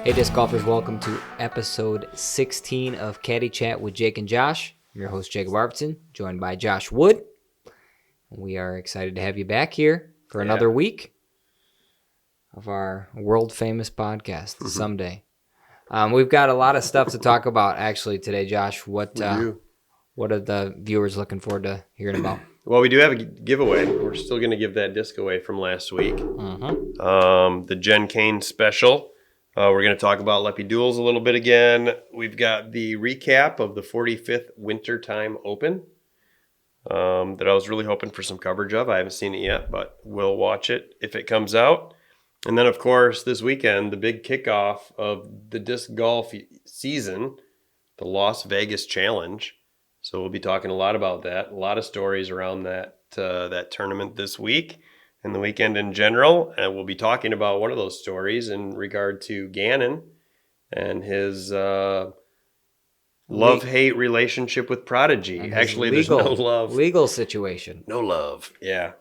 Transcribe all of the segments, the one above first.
Hey disc golfers, welcome to episode 16 of Caddy Chat with Jake and Josh. I'm your host Jacob Arvidsson, joined by Josh Wood. We are excited to have you back here for another week of our world famous podcast someday. We've got a lot of stuff to talk about actually today, Josh. What are the viewers looking forward to hearing about? Well, we do have a giveaway. We're still going to give that disc away from last week. The Jen Kane special. We're going to talk about Leppy Duels a little bit again. We've got the recap of the 45th Wintertime Open that I was really hoping for some coverage of. I haven't seen it yet, but we'll watch it if it comes out. And then, of course, this weekend, the big kickoff of the disc golf season, the Las Vegas Challenge. So we'll be talking a lot about that. A lot of stories around that tournament this week and the weekend in general. And we'll be talking about one of those stories in regard to Gannon and his love-hate relationship with Prodigy. Actually, there's no love. Legal situation. No love. Yeah,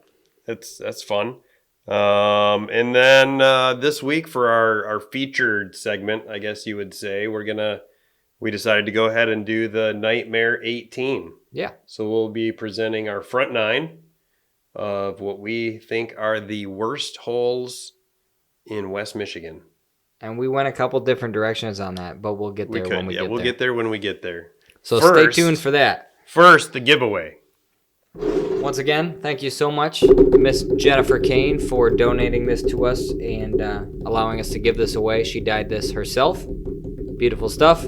that's fun. And then this week for our featured segment, I guess you would say, we decided to go ahead and do the Nightmare 18. Yeah. So we'll be presenting our front nine of what we think are the worst holes in West Michigan. And we went a couple different directions on that, but we'll get there when we get there. We'll get there when we get there. So stay tuned for that. First, the giveaway. Once again, thank you so much, Miss Jennifer Kane, for donating this to us and allowing us to give this away. She dyed this herself. Beautiful stuff.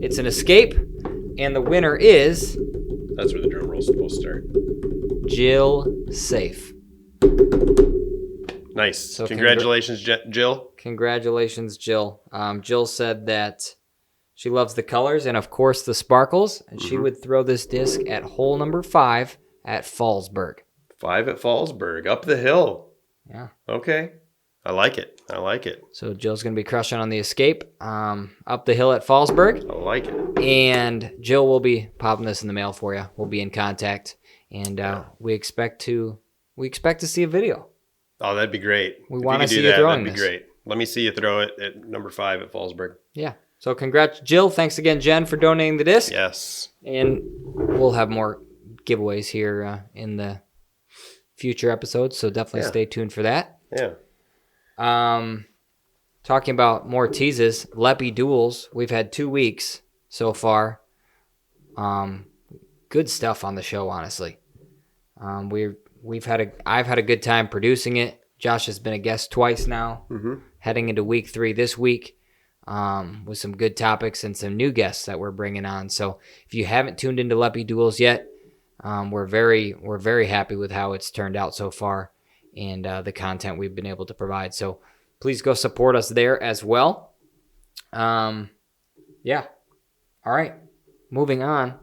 It's an Escape, and the winner is... That's where the drum roll's supposed to start. Jill Safe. Nice. So congratulations, Jill. Congratulations, Jill. Jill said that she loves the colors and, of course, the sparkles, and she would throw this disc at hole number 5 at Fallsburg. 5 at Fallsburg, up the hill. Yeah. Okay. I like it. So Jill's going to be crushing on the Escape up the hill at Fallsburg. I like it. And Jill will be popping this in the mail for you. We'll be in contact. And we expect to see a video. Oh, that'd be great. We want to see you throwing this. That'd be great. Let me see you throw it at number 5 at Fallsburg. Yeah. So congrats, Jill. Thanks again, Jen, for donating the disc. Yes. And we'll have more giveaways here in the future episodes. So definitely stay tuned for that. Yeah. Talking about more teases, Leppy Duels. We've had 2 weeks so far. Good stuff on the show, honestly. I've had a good time producing it. Josh has been a guest twice now, heading into week 3 this week, with some good topics and some new guests that we're bringing on. So if you haven't tuned into Leppy Duels yet, we're very happy with how it's turned out so far and the content we've been able to provide. So please go support us there as well. Yeah. All right. Moving on.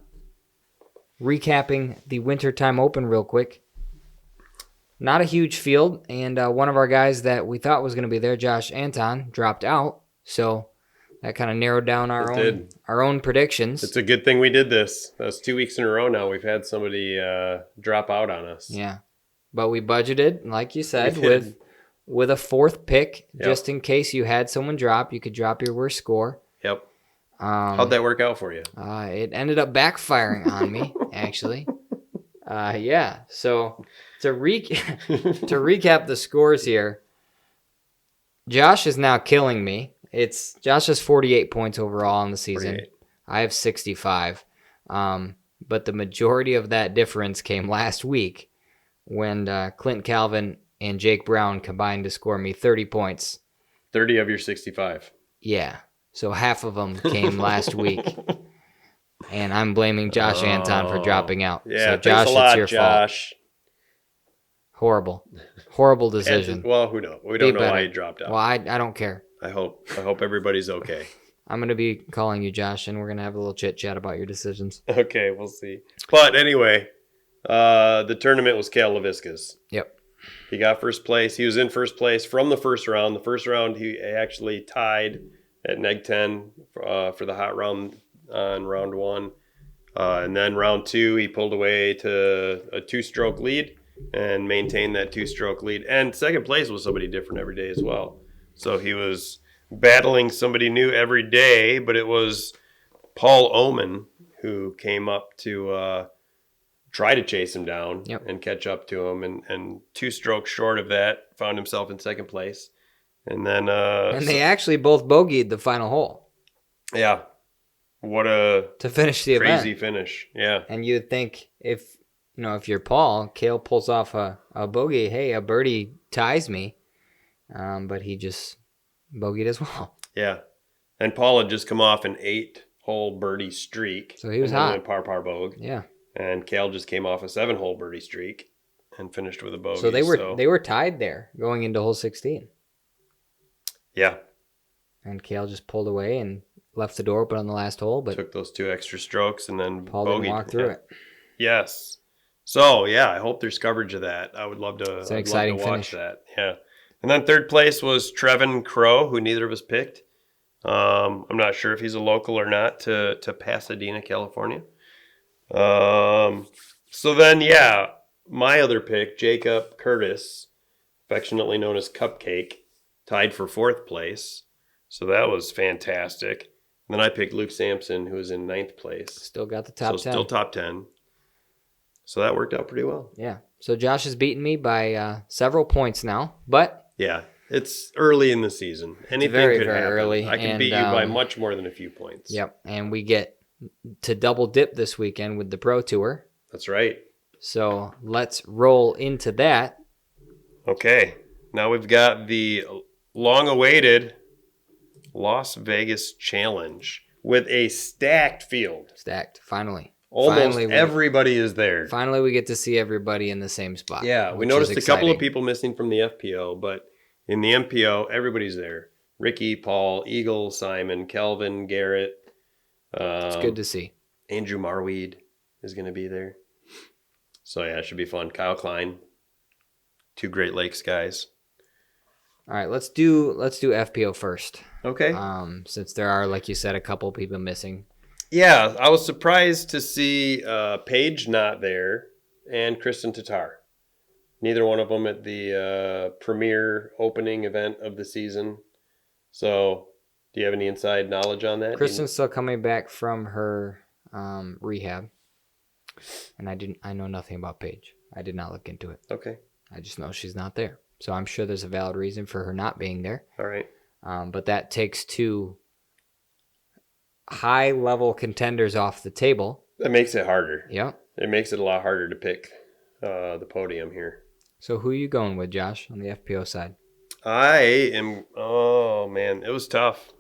Recapping the Wintertime Open real quick. Not a huge field, and one of our guys that we thought was going to be there, Josh Anton, dropped out. So that kind of narrowed down our own predictions. It's a good thing we did this. That's 2 weeks in a row now. We've had somebody drop out on us. Yeah. But we budgeted, like you said, with a 4th pick, just in case you had someone drop. You could drop your worst score. Yep. How'd that work out for you? It ended up backfiring on me, actually. Yeah. So to recap the scores here, Josh is now killing me. Josh has 48 points overall in the season. 48. I have 65. But the majority of that difference came last week when Clint Calvin and Jake Brown combined to score me 30 points. 30 of your 65. Yeah. So half of them came last week. And I'm blaming Josh Anton for dropping out. Yeah, so Josh, thanks a lot, it's your Josh. Fault. Horrible decision. Well, who knows? We don't know why he dropped out. Well, I don't care. I hope everybody's okay. I'm going to be calling you, Josh, and we're going to have a little chit-chat about your decisions. Okay, we'll see. But anyway, the tournament was Cal Lavisca's. Yep. He got first place. He was in first place from the first round. The first round, he actually tied at neg 10 for the hot round on round 1. And then round 2, he pulled away to a 2-stroke lead and maintained that 2-stroke lead. And second place was somebody different every day as well. So he was battling somebody new every day, but it was Paul Oman who came up to try to chase him down and catch up to him, and 2 strokes short of that, found himself in second place. And then they actually both bogeyed the final hole. Yeah. What a to finish the crazy event. finish. Yeah. And you'd think if you're Paul, Cale pulls off a bogey, hey, a birdie ties me. But he just bogeyed as well. Yeah. And Paul had just come off an 8-hole birdie streak. So he was hot. Went par bogue. Yeah. And Cale just came off a 7-hole birdie streak and finished with a bogey. So they were tied there going into hole 16. Yeah. And Cale just pulled away and left the door open on the last hole, but took those 2 extra strokes and then Paul bogeyed. didn't walk through it. Yes. So yeah, I hope there's coverage of that. I would love to. It's an exciting watch finish. That. Yeah. And then 3rd place was Trevin Crow, who neither of us picked. I'm not sure if he's a local or not to Pasadena, California. So then, yeah, my other pick, Jacob Curtis, affectionately known as Cupcake, tied for 4th place. So that was fantastic. And then I picked Luke Sampson, who was in 9th place. Still got the top 10. Still top 10. So that worked out pretty well. Yeah. So Josh has beaten me by several points now, but yeah, it's early in the season. Anything very, could very happen. early. I can beat you by much more than a few points. Yep. And we get to double dip this weekend with the Pro Tour. That's right. So let's roll into that. Okay. Now we've got the long-awaited Las Vegas Challenge with a stacked field. Stacked, finally. Almost everybody is there. Finally, we get to see everybody in the same spot. Yeah, we noticed a couple of people missing from the FPO, but in the MPO, everybody's there. Ricky, Paul, Eagle, Simon, Kelvin, Garrett. It's good to see. Andrew Marweed is going to be there. So, yeah, it should be fun. Kyle Klein, 2 Great Lakes guys. All right, let's do FPO first. Okay. Since there are, like you said, a couple people missing. Yeah, I was surprised to see Paige not there and Kristen Tatar. Neither one of them at the premier opening event of the season. So, do you have any inside knowledge on that? Kristen's still coming back from her rehab, and I know nothing about Paige. I did not look into it. Okay. I just know she's not there. So I'm sure there's a valid reason for her not being there. All right. But that takes 2 high-level contenders off the table. That makes it harder. Yeah. It makes it a lot harder to pick the podium here. So who are you going with, Josh, on the FPO side? I am... Oh, man. It was tough.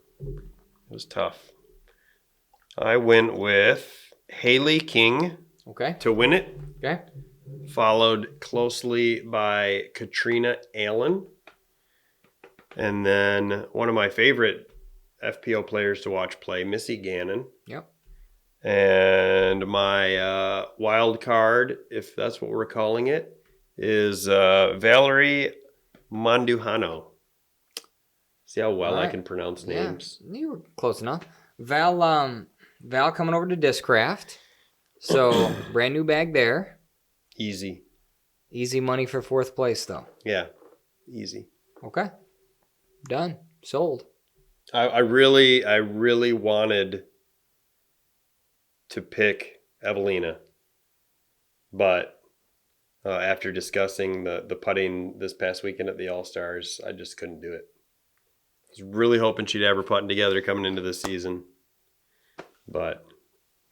I went with Haley King to win it. Okay. Followed closely by Katrina Allen. And then one of my favorite FPO players to watch play, Missy Gannon. Yep. And my wild card, if that's what we're calling it, is Valerie Manduhano. See how well I can pronounce names? Yeah, you were close enough. Val coming over to Discraft. So, brand new bag there. Easy. Easy money for 4th place, though. Yeah, easy. Okay. Done. Sold. I really wanted to pick Evelina, but after discussing the putting this past weekend at the All-Stars, I just couldn't do it. I was really hoping she'd have her putting together coming into the season, but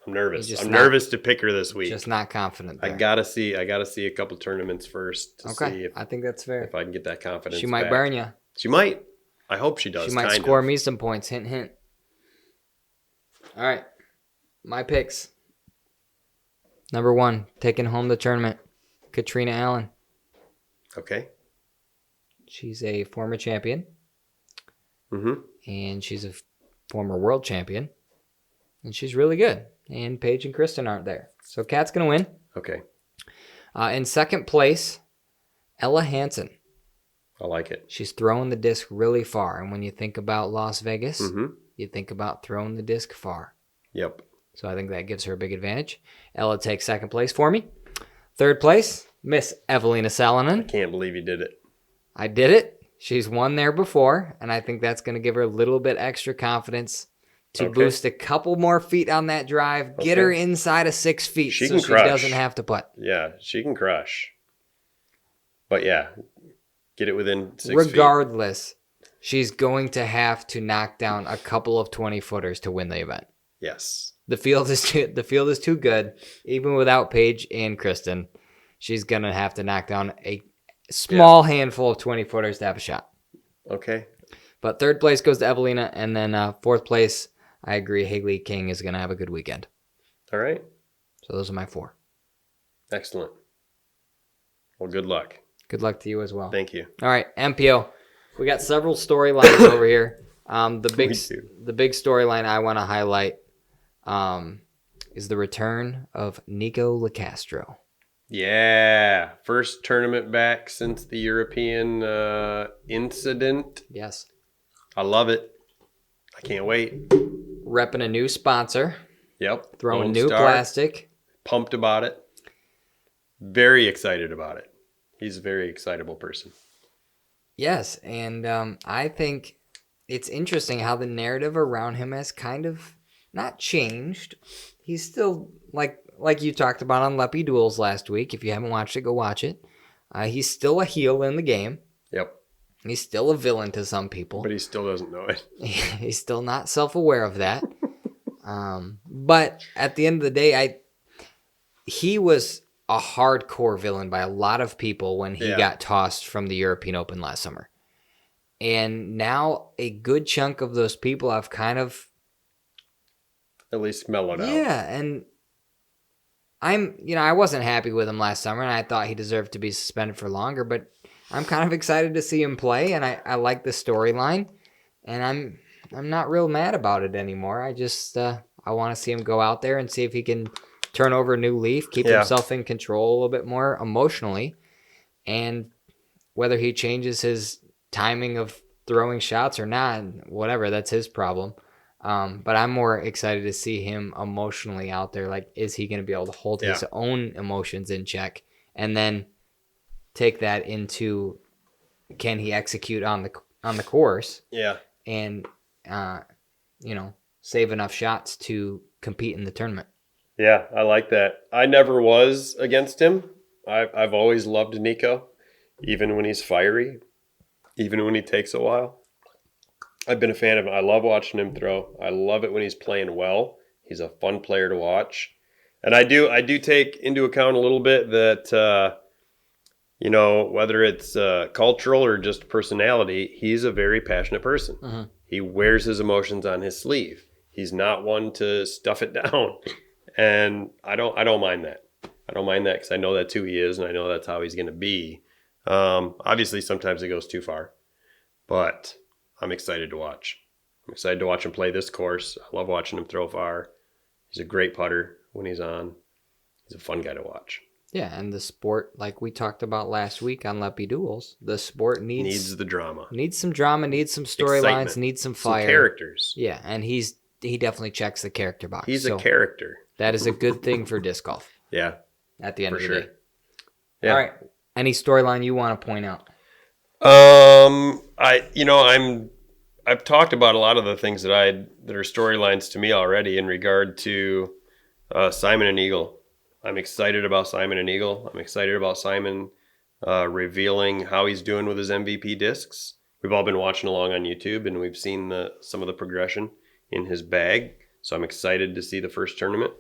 I'm nervous. I'm nervous to pick her this week. Just not confident there. I gotta see a couple tournaments first to see if I think that's fair. If I can get that confidence. She might burn you. She might. I hope she does. She might score me some points. Hint, hint. All right. My picks. Number 1, taking home the tournament, Katrina Allen. Okay. She's a former champion. Mm-hmm. And she's a former world champion. And she's really good. And Paige and Kristen aren't there. So Kat's going to win. Okay. In 2nd place, Ella Hansen. I like it. She's throwing the disc really far. And when you think about Las Vegas, you think about throwing the disc far. Yep. So I think that gives her a big advantage. Ella takes 2nd place for me. 3rd place, Miss Evelina Salonen. I can't believe you did it. I did it. She's won there before, and I think that's going to give her a little bit extra confidence to boost a couple more feet on that drive, get her inside of 6 feet so she doesn't have to putt. Yeah, she can crush. But yeah, get it within 6 feet. Regardless, she's going to have to knock down a couple of 20-footers to win the event. Yes. The field is too good. Even without Paige and Kristen, she's going to have to knock down a small handful of 20-footers to have a shot. Okay. But third place goes to Evelina, and then fourth place, I agree, Haley King is going to have a good weekend. All right. So those are my 4. Excellent. Well, good luck. Good luck to you as well. Thank you. All right, MPO. We got several storylines over here. The big storyline I want to highlight is the return of Nico Lacastro. Yeah, first tournament back since the European incident. Yes. I love it. I can't wait. Repping a new sponsor. Yep. Throwing new plastic. Pumped about it. Very excited about it. He's a very excitable person. Yes, and I think it's interesting how the narrative around him has kind of not changed. He's still, like you talked about on Leppy Duels last week. If you haven't watched it, go watch it. He's still a heel in the game. Yep. He's still a villain to some people. But he still doesn't know it. He's still not self-aware of that. But at the end of the day, he was a hardcore villain by a lot of people when he got tossed from the European Open last summer. And now a good chunk of those people have kind of at least mellowed out. Yeah, and I wasn't happy with him last summer, and I thought he deserved to be suspended for longer, but I'm kind of excited to see him play, and I like the storyline, and I'm not real mad about it anymore. I just I want to see him go out there and see if he can turn over a new leaf, keep himself in control a little bit more emotionally, and whether he changes his timing of throwing shots or not, whatever, that's his problem. But I'm more excited to see him emotionally out there. Like, is he going to be able to hold his own emotions in check and then take that into, can he execute on the course? Yeah. And, save enough shots to compete in the tournament. Yeah, I like that. I never was against him. I've always loved Nico, even when he's fiery, even when he takes a while. I've been a fan of him. I love watching him throw. I love it when he's playing well. He's a fun player to watch. And I do take into account a little bit that, whether it's cultural or just personality, he's a very passionate person. Mm-hmm. He wears his emotions on his sleeve. He's not one to stuff it down. And I don't mind that. I don't mind that because I know that's who he is, and I know that's how he's going to be. Obviously, sometimes it goes too far. But I'm excited to watch. I'm excited to watch him play this course. I love watching him throw far. He's a great putter when he's on. He's a fun guy to watch. Yeah, and the sport, like we talked about last week on Leppy Duels, the sport needs the drama. Needs some drama, needs some storylines, needs some fire. Some characters. Yeah, and he definitely checks the character box. He's a character. That is a good thing for disc golf. Yeah. At the end of the day. Yeah. All right. Any storyline you want to point out? I've talked about a lot of the things that are storylines to me already in regard to Simon and Eagle. I'm excited about Simon and Eagle. I'm excited about Simon revealing how he's doing with his MVP discs. We've all been watching along on YouTube, and we've seen some of the progression in his bag. So I'm excited to see the first tournament.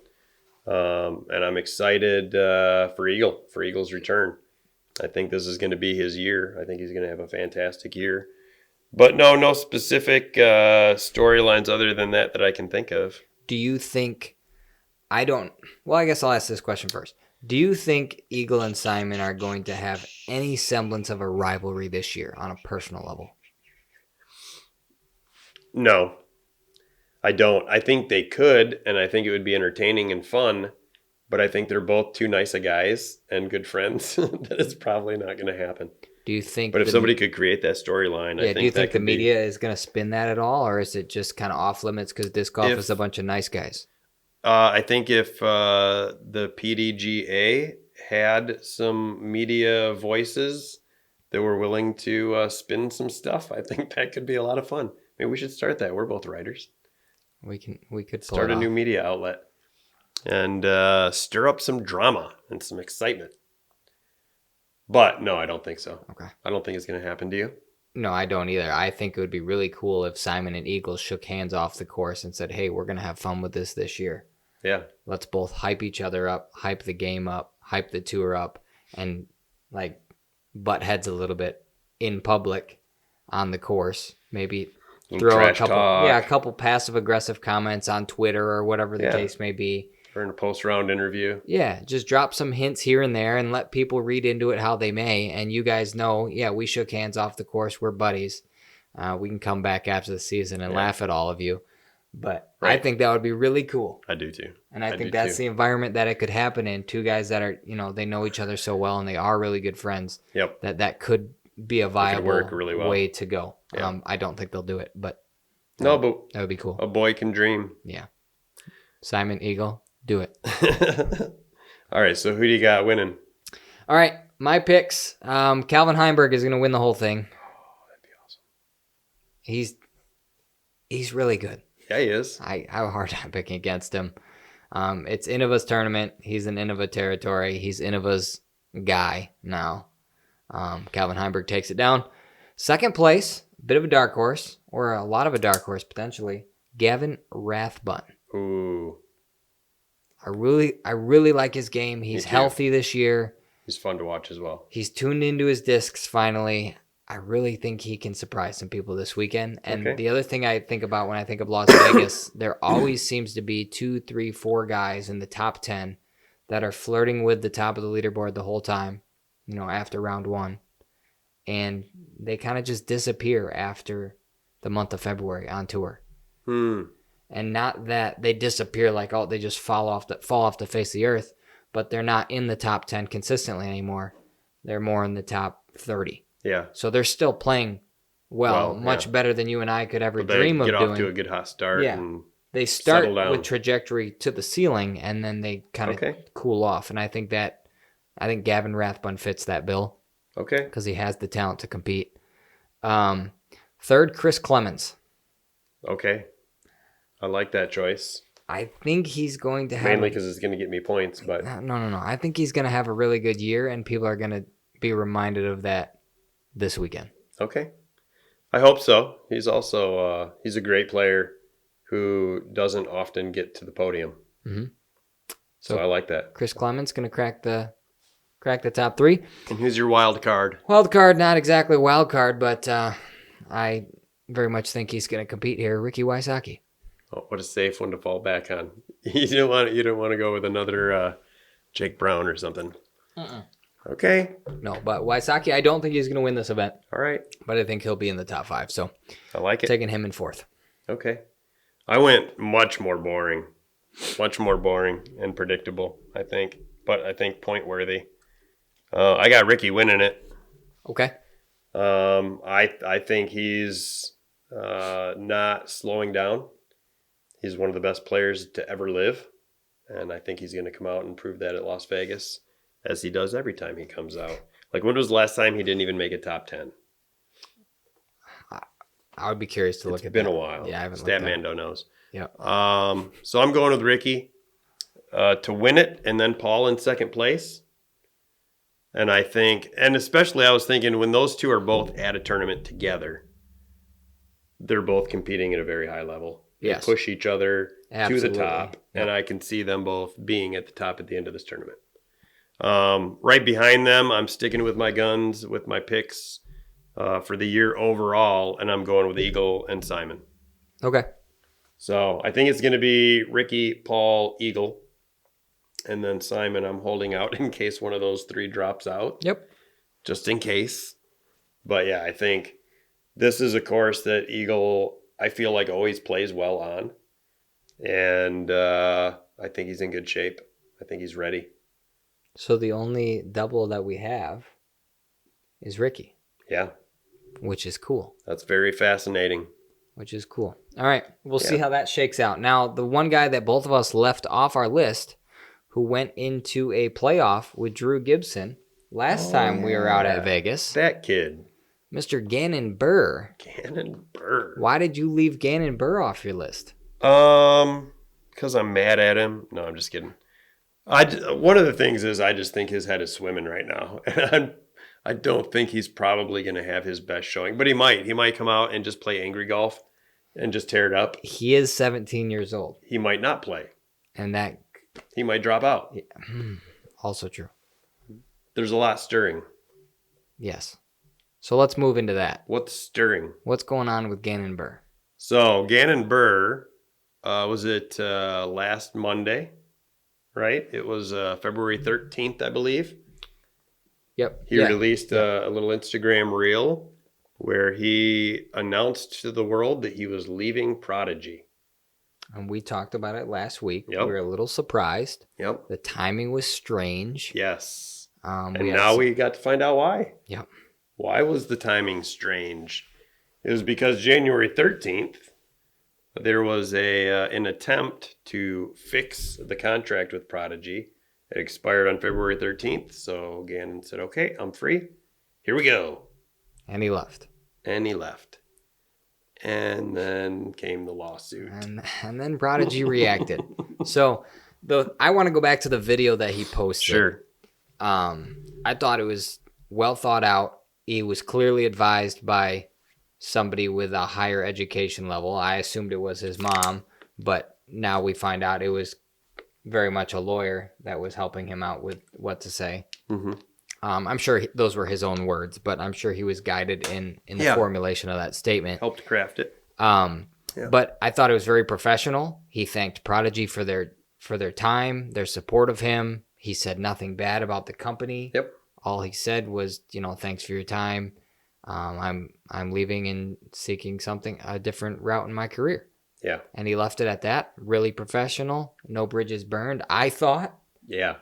And I'm excited for Eagle's return. I think this is going to be his year. I think he's going to have a fantastic year. But no specific storylines other than that I can think of. Do you think... I guess I'll ask this question first. Do you think Eagle and Simon are going to have any semblance of a rivalry this year on a personal level? No, I don't. I think they could, and I think it would be entertaining and fun, but I think they're both too nice of guys and good friends that it's probably not going to happen. Do you think... But if somebody could create that storyline, I think do you think the media is going to spin that at all, or is it just kind of off limits because disc golf is a bunch of nice guys? I think if the PDGA had some media voices, that were willing to spin some stuff. I think that could be a lot of fun. Maybe we should start that. We're both writers. We could start a new media outlet and stir up some drama and some excitement. But no, I don't think so. Okay. I don't think it's going to happen. Do you? No, I don't either. I think it would be really cool if Simon and Eagle shook hands off the course and said, hey, we're going to have fun with this year. Yeah. Let's both hype each other up, hype the game up, hype the tour up, and like butt heads a little bit in public on the course. Maybe throw a couple passive aggressive comments on Twitter or whatever the case may be. Or in a post-round interview. Yeah, just drop some hints here and there and let people read into it how they may. And you guys know, we shook hands off the course. We're buddies. We can come back after the season and laugh at all of you. But I think that would be really cool. I do too. And I think that's the environment that it could happen in. Two guys that are, they know each other so well and they are really good friends. Yep. That could be a viable work really well. way to go. Yep. I don't think they'll do it, but but that would be cool. A boy can dream. Yeah. Simon, Eagle, do it. All right, so who do you got winning? All right, my picks. Calvin Heimberg is going to win the whole thing. Oh, that'd be awesome. He's really good. Yeah, he is. I have a hard time picking against him. It's Innova's tournament. He's in Innova territory. He's Innova's guy now. Calvin Heimberg takes it down. Second place, bit of a dark horse, or a lot of a dark horse potentially, Gavin Rathbun. Ooh. I really like his game. He's healthy this year. He's fun to watch as well. He's tuned into his discs finally. I really think he can surprise some people this weekend. And the other thing I think about when I think of Las Vegas, there always seems to be 2, 3, 4 guys in the top 10 that are flirting with the top of the leaderboard the whole time, after round one. And they kind of just disappear after the month of February on tour. And not that they disappear like, they just fall off the face of the earth, but they're not in the top 10 consistently anymore. They're more in the top 30. Yeah. So they're still playing much better than you and I could ever dream of doing. Get off to a good hot start. Yeah. And they start with trajectory to the ceiling, and then they kind of cool off. And I think Gavin Rathbun fits that bill. Okay. Because he has the talent to compete. Third, Chris Clemens. Okay. I like that choice. I think he's going to have... Mainly because it's going to get me points, but... No. I think he's going to have a really good year, and people are going to be reminded of that this weekend. Okay. I hope so. He's also... he's a great player who doesn't often get to the podium. Mm-hmm. So I like that. Chris Clemens going to crack the top 3. And who's your wild card? Wild card, not exactly a wild card, but I very much think he's going to compete here. Ricky Wysocki. Oh, what a safe one to fall back on. You don't want to go with another Jake Brown or something. Okay. No, but Wysocki, I don't think he's going to win this event. All right. But I think he'll be in the top 5. So I like it. Taking him in 4th. Okay. I went much more boring and predictable, I think. But I think point worthy. I got Ricky winning it. Okay. I think he's not slowing down. He's one of the best players to ever live, and I think he's going to come out and prove that at Las Vegas, as he does every time he comes out. Like, when was the last time he didn't even make a top 10? I would be curious to look at that. It's been a while. Yeah, I haven't looked at that. Statmando knows. Yeah. So I'm going with Ricky to win it, and then Paul in second place. And I think, and especially I was thinking when those two are both at a tournament together, they're both competing at a very high level. Yes. They push each other to the top, Yep. and I can see them both being at the top at the end of this tournament. Right behind them, I'm sticking with my guns, with my picks for the year overall, and I'm going with Eagle and Simon. Okay. So I think it's going to be Ricky, Paul, Eagle, and then Simon I'm holding out in case one of those 3 drops out. Yep. Just in case. But yeah, I think this is a course that Eagle, I feel like, always plays well on. And I think he's in good shape. I think he's ready. So the only double that we have is Ricky. Yeah. Which is cool. That's very fascinating. Which is cool. All right. We'll see how that shakes out. Now, the one guy that both of us left off our list who went into a playoff with Drew Gibson last time we were out at Vegas. That kid. Mr. Gannon Buhr. Gannon Buhr. Why did you leave Gannon Buhr off your list? Because I'm mad at him. No, I'm just kidding. One of the things is I just think his head is swimming right now. And I don't think he's probably going to have his best showing. But he might. He might come out and just play angry golf and just tear it up. He is 17 years old. He might not play. And that... He might drop out. Yeah, also true. There's a lot stirring. Yes. So let's move into that. What's stirring? What's going on with Gannon Buhr? So Gannon Buhr, was it last Monday, right? It was February 13th, I believe. Yep. He released a little Instagram reel where he announced to the world that he was leaving Prodigy. And we talked about it last week. Yep. We were a little surprised. Yep. The timing was strange. Yes. And we now we got to find out why. Yep. Why was the timing strange? It was because January 13th, there was an attempt to fix the contract with Prodigy. It expired on February 13th, so Gannon said, okay, I'm free. Here we go. And he left. And then came the lawsuit. And then Prodigy reacted. So I want to go back to the video that he posted. Sure. I thought it was well thought out. He was clearly advised by somebody with a higher education level. I assumed it was his mom, but now we find out it was very much a lawyer that was helping him out with what to say. Mm-hmm. I'm sure those were his own words, but I'm sure he was guided in the formulation of that statement. Helped craft it. But I thought it was very professional. He thanked Prodigy for their time, their support of him. He said nothing bad about the company. Yep. All he said was, thanks for your time. I'm leaving and seeking a different route in my career. Yeah. And he left it at that. Really professional. No bridges burned, I thought. Yeah.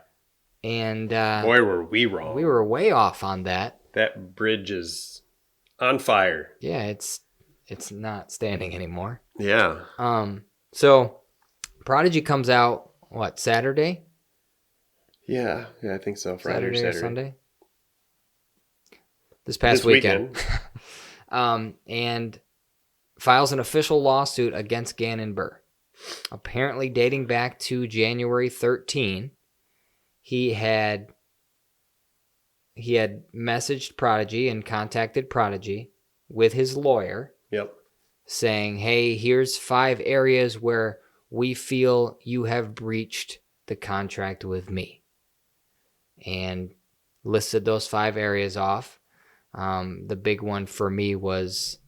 And boy, were we wrong. We were way off on that. That bridge is on fire. Yeah, it's not standing anymore. Yeah. So Prodigy comes out Saturday? Yeah, I think so. Friday Saturday or or Sunday? This past weekend. And files an official lawsuit against Gannon Buhr. Apparently dating back to January 13, he had messaged Prodigy and contacted Prodigy with his lawyer. Yep. Saying, hey, here's 5 areas where we feel you have breached the contract with me. And listed those 5 areas off. The big one for me was,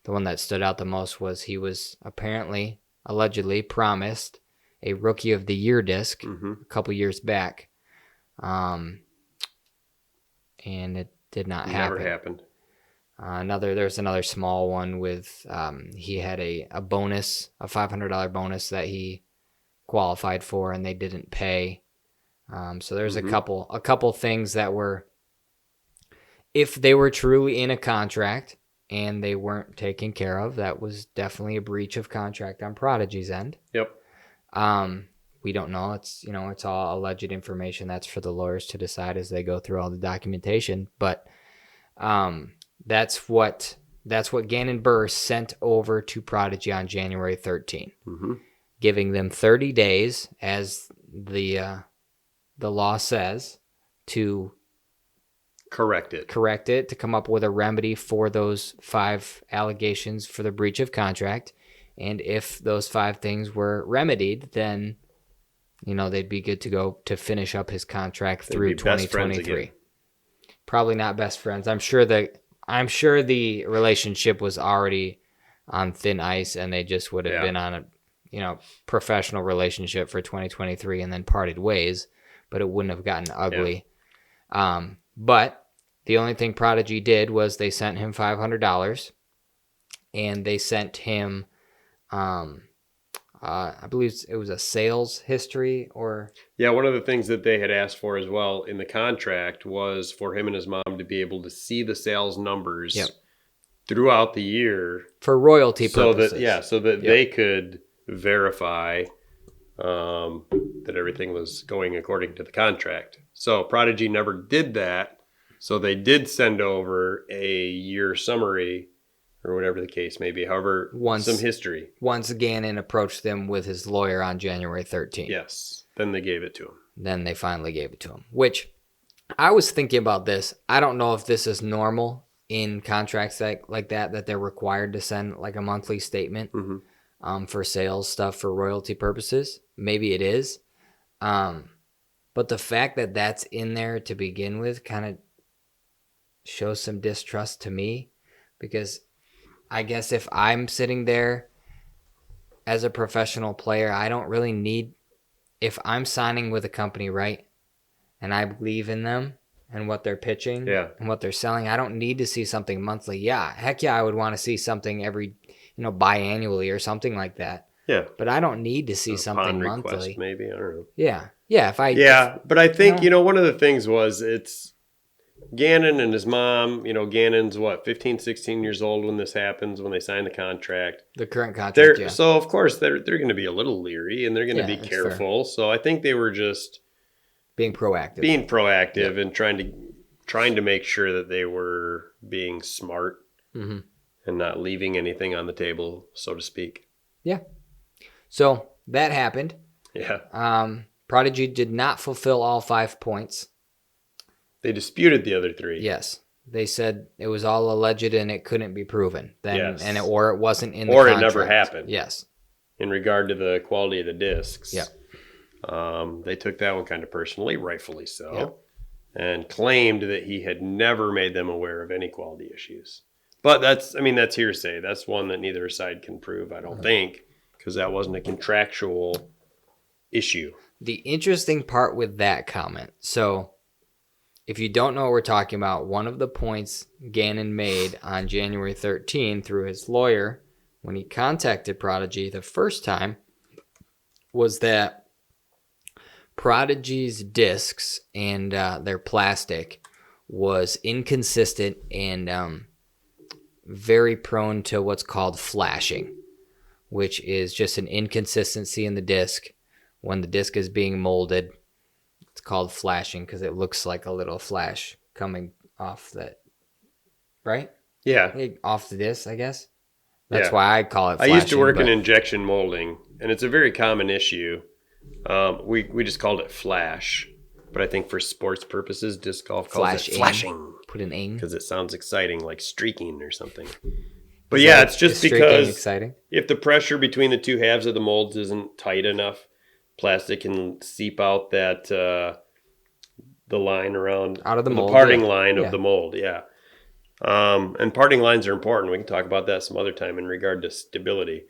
the one that stood out the most was he was allegedly promised a Rookie of the Year disc a couple years back. And it did not happen. Never happened. There's another small one with he had a bonus, a $500 bonus that he qualified for, and they didn't pay. So there's a couple things that were, if they were truly in a contract and they weren't taken care of, that was definitely a breach of contract on Prodigy's end. Yep. We don't know. It's all alleged information. That's for the lawyers to decide as they go through all the documentation. But that's what Gannon Buhr sent over to Prodigy on January 13, giving them 30 days, as the law says, to correct it, to come up with a remedy for those 5 allegations for the breach of contract. And if those 5 things were remedied, then they'd be good to go to finish up his contract through 2023. Probably not best friends. I'm sure the relationship was already on thin ice, and they just would have been on a professional relationship for 2023 and then parted ways, but it wouldn't have gotten ugly. Yeah. But the only thing Prodigy did was they sent him $500, and they sent him I believe it was a sales history or... Yeah, one of the things that they had asked for as well in the contract was for him and his mom to be able to see the sales numbers throughout the year. For royalty purposes. So that they could verify that everything was going according to the contract. So Prodigy never did that. So they did send over a year summary or whatever the case may be. However, some history. Once Gannon approached them with his lawyer on January 13th. Yes. Then they gave it to him. Then they finally gave it to him, which I was thinking about this. I don't know if this is normal in contracts like that they're required to send like a monthly statement for sales stuff for royalty purposes. Maybe it is. But the fact that that's in there to begin with kind of shows some distrust to me, because I guess if I'm sitting there as a professional player, I don't really need, if I'm signing with a company, right, and I believe in them and what they're pitching and what they're selling, I don't need to see something monthly. Yeah, heck yeah, I would want to see something every, biannually or something like that. Yeah. But I don't need to see something monthly. Request, maybe, I don't know. Yeah. Yeah, but I think, one of the things was it's Gannon and his mom, Gannon's 15, 16 years old when this happens, when they sign the contract. The current contract, So, of course, they're going to be a little leery and they're going to be careful. Fair. So I think they were just being proactive and trying to make sure that they were being smart and not leaving anything on the table, so to speak. Yeah. So that happened. Yeah. Prodigy did not fulfill all 5 points. They disputed the other 3. Yes. They said it was all alleged and it couldn't be proven. Or it wasn't in the contract. Or it never happened. Yes. In regard to the quality of the discs. Yeah. They took that one kind of personally, rightfully so, and claimed that he had never made them aware of any quality issues. But that's hearsay. That's one that neither side can prove, I don't think, because that wasn't a contractual issue. The interesting part with that comment, so if you don't know what we're talking about, one of the points Gannon made on January 13 through his lawyer when he contacted Prodigy the first time was that Prodigy's discs and their plastic was inconsistent and very prone to what's called flashing, which is just an inconsistency in the disc. When the disc is being molded, it's called flashing because it looks like a little flash coming off that, right? Yeah. Off the disc, I guess. That's why I call it flashing. I used to work in injection molding, and it's a very common issue. We just called it flash, but I think for sports purposes, disc golf calls it flashing. Put an ing. Because it sounds exciting, like streaking or something. But it's just because exciting? If the pressure between the two halves of the molds isn't tight enough, plastic can seep out that the line around out of the mold, parting line of the mold. And parting lines are important. We can talk about that some other time in regard to stability.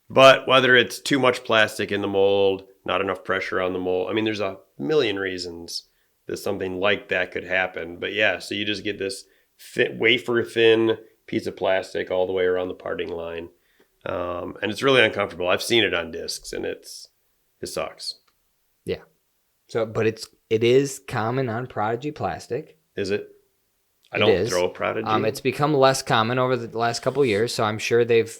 But whether it's too much plastic in the mold, not enough pressure on the mold, there's a million reasons that something like that could happen. But so you just get this wafer thin piece of plastic all the way around the parting line, and it's really uncomfortable. I've seen it on discs, and it sucks. Yeah. So, but it is common on Prodigy plastic. Is it? I don't throw Prodigy. It's become less common over the last couple of years, so I'm sure they've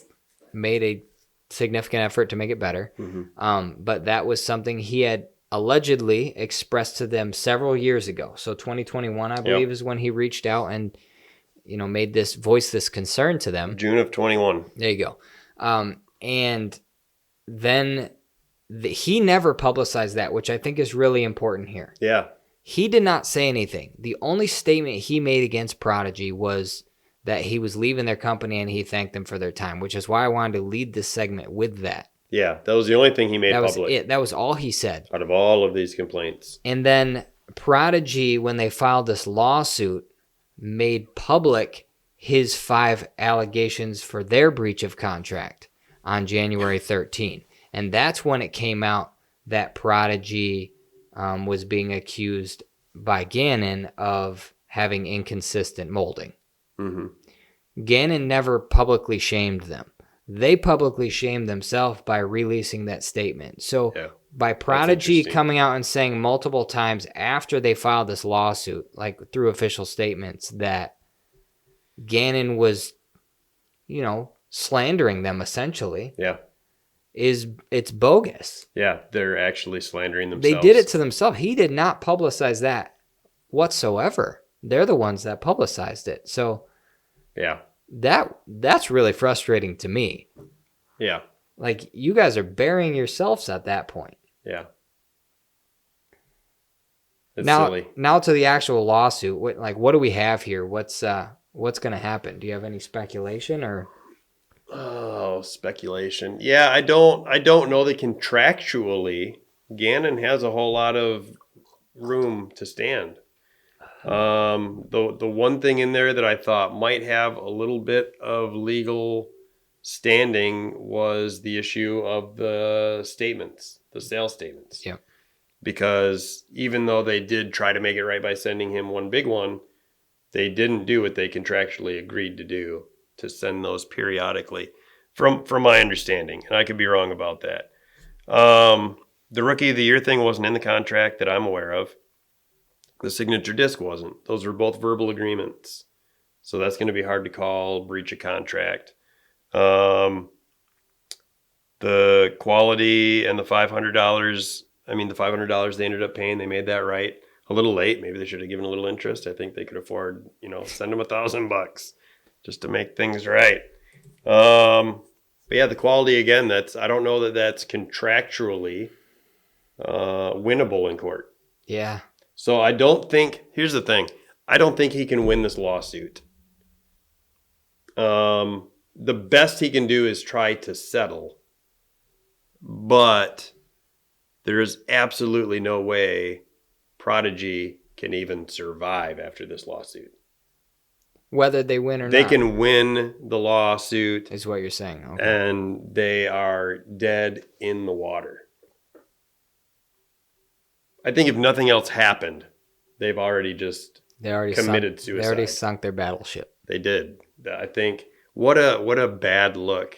made a significant effort to make it better. But that was something he had allegedly expressed to them several years ago. So 2021, I believe, is when he reached out and voiced this concern to them. June of 21. There you go. And then he never publicized that, which I think is really important here. Yeah. He did not say anything. The only statement he made against Prodigy was that he was leaving their company and he thanked them for their time, which is why I wanted to lead this segment with that. Yeah, that was the only thing he made public. That was it. That was all he said. Out of all of these complaints. And then Prodigy, when they filed this lawsuit, made public his 5 allegations for their breach of contract on January 13. And that's when it came out that Prodigy was being accused by Gannon of having inconsistent molding. Gannon never publicly shamed them. They publicly shamed themselves by releasing that statement. So by Prodigy coming out and saying multiple times after they filed this lawsuit, like through official statements, that Gannon was, slandering them essentially. Yeah. It's bogus. Yeah, they're actually slandering themselves. They did it to themselves. He did not publicize that whatsoever. They're the ones that publicized it. So Yeah. that's really frustrating to me. Yeah. Like, you guys are burying yourselves at that point. Yeah. It's Now, silly. now to the actual lawsuit. What do we have here? What's going to happen? Do you have any speculation or? Oh, speculation. Yeah, I don't know that contractually Gannon has a whole lot of room to stand. The one thing in there that I thought might have a little bit of legal standing was the issue of the statements, the sales statements. Yeah. Because even though they did try to make it right by sending him one big one, they didn't do what they contractually agreed to do, to send those periodically, from my understanding, and I could be wrong about that. The Rookie of the Year thing wasn't in the contract that I'm aware of. The signature disc wasn't. Those were both verbal agreements, so that's going to be hard to call breach of contract. The quality and the $500. I mean, the $500 they ended up paying, they made that right. A little late. Maybe they should have given a little interest. I think they could afford, send them $1,000 just to make things right. But yeah, the quality again. I don't know that that's contractually winnable in court. Yeah. So I don't think. Here's the thing. I don't think he can win this lawsuit. The best he can do is try to settle, but there is absolutely no way Prodigy can even survive after this lawsuit. Whether they win or they not. They can win the lawsuit. Is what you're saying. Okay. And they are dead in the water. I think if nothing else happened, they've already committed suicide. They already sunk their battleship. They did. I think what a bad look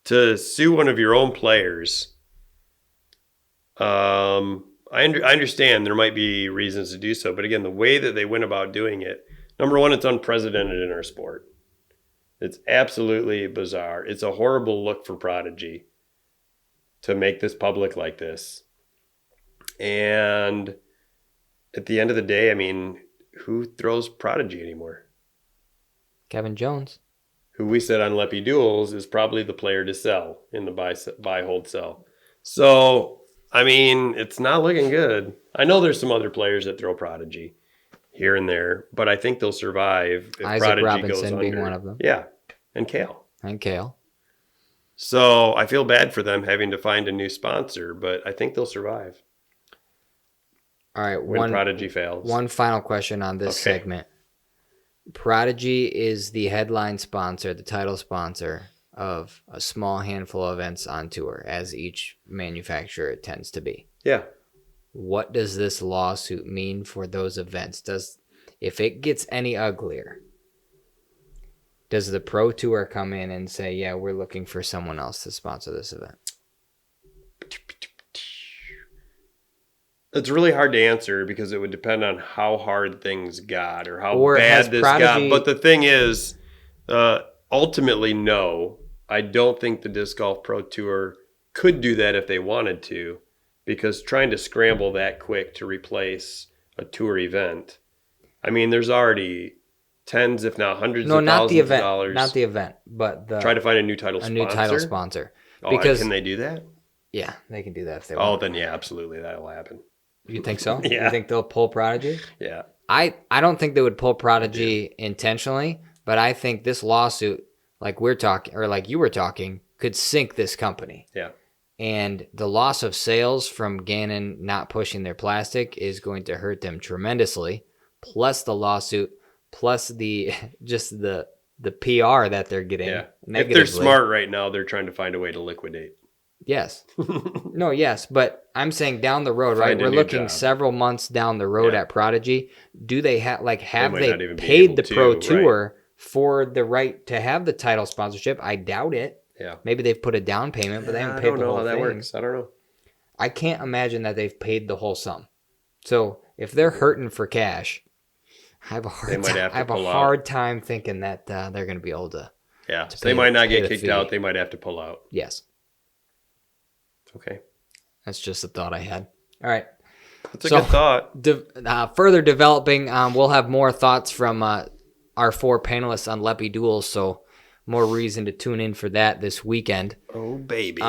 to sue one of your own players. I understand there might be reasons to do so, but again, the way that they went about doing it, number one, it's unprecedented in our sport. It's absolutely bizarre. It's a horrible look for Prodigy to make this public like this. And at the end of the day, I mean, who throws Prodigy anymore? Kevin Jones. Who we said on Leppy Duels is probably the player to sell in the buy, hold, sell. So, I mean, it's not looking good. I know there's some other players that throw Prodigy here and there, but I think they'll survive if Isaac Prodigy Robinson goes under. being one of them. Yeah, and Kale. So I feel bad for them having to find a new sponsor, but I think they'll survive. All right, when Prodigy fails. One final question on this segment. Prodigy is the headline sponsor, the title sponsor of a small handful of events on tour, as each manufacturer tends to be. Yeah. What does this lawsuit mean for those events? If it gets any uglier, does the Pro Tour come in and say, yeah, we're looking for someone else to sponsor this event? It's really hard to answer because it would depend on how hard things got or how bad this got. But the thing is, ultimately, no. I don't think the Disc Golf Pro Tour could do that if they wanted to, because trying to scramble that quick to replace a tour event, I mean, there's already tens, if not hundreds of thousands of dollars. Not the event, but try to find a new title sponsor. A new title sponsor. Because can they do that? Yeah, they can do that if they want. Oh, then yeah, absolutely, that'll happen. You think so? Yeah. You think they'll pull Prodigy? Yeah. I don't think they would pull Prodigy intentionally, but I think this lawsuit, like we're talking, or like you were talking, could sink this company. Yeah. And the loss of sales from Gannon not pushing their plastic is going to hurt them tremendously. Plus the lawsuit, plus the just the PR that they're getting. Yeah. If they're smart right now, they're trying to find a way to liquidate. Yes. No, yes. But I'm saying down the road, right? We're looking several months down the road at Prodigy. Do they have they paid the Pro Tour for the right to have the title sponsorship? I doubt it. Yeah. Maybe they've put a down payment, but they haven't paid the whole thing. I don't know how that works. I don't know. I can't imagine that they've paid the whole sum. So if they're hurting for cash, I have a hard time thinking that they're going to be able to. Yeah. So they might not get kicked out. They might have to pull out. Yes. Okay. That's just a thought I had. All right. That's a good thought. Further developing, we'll have more thoughts from our 4 panelists on Leppy Duels, so more reason to tune in for that this weekend. Oh, baby.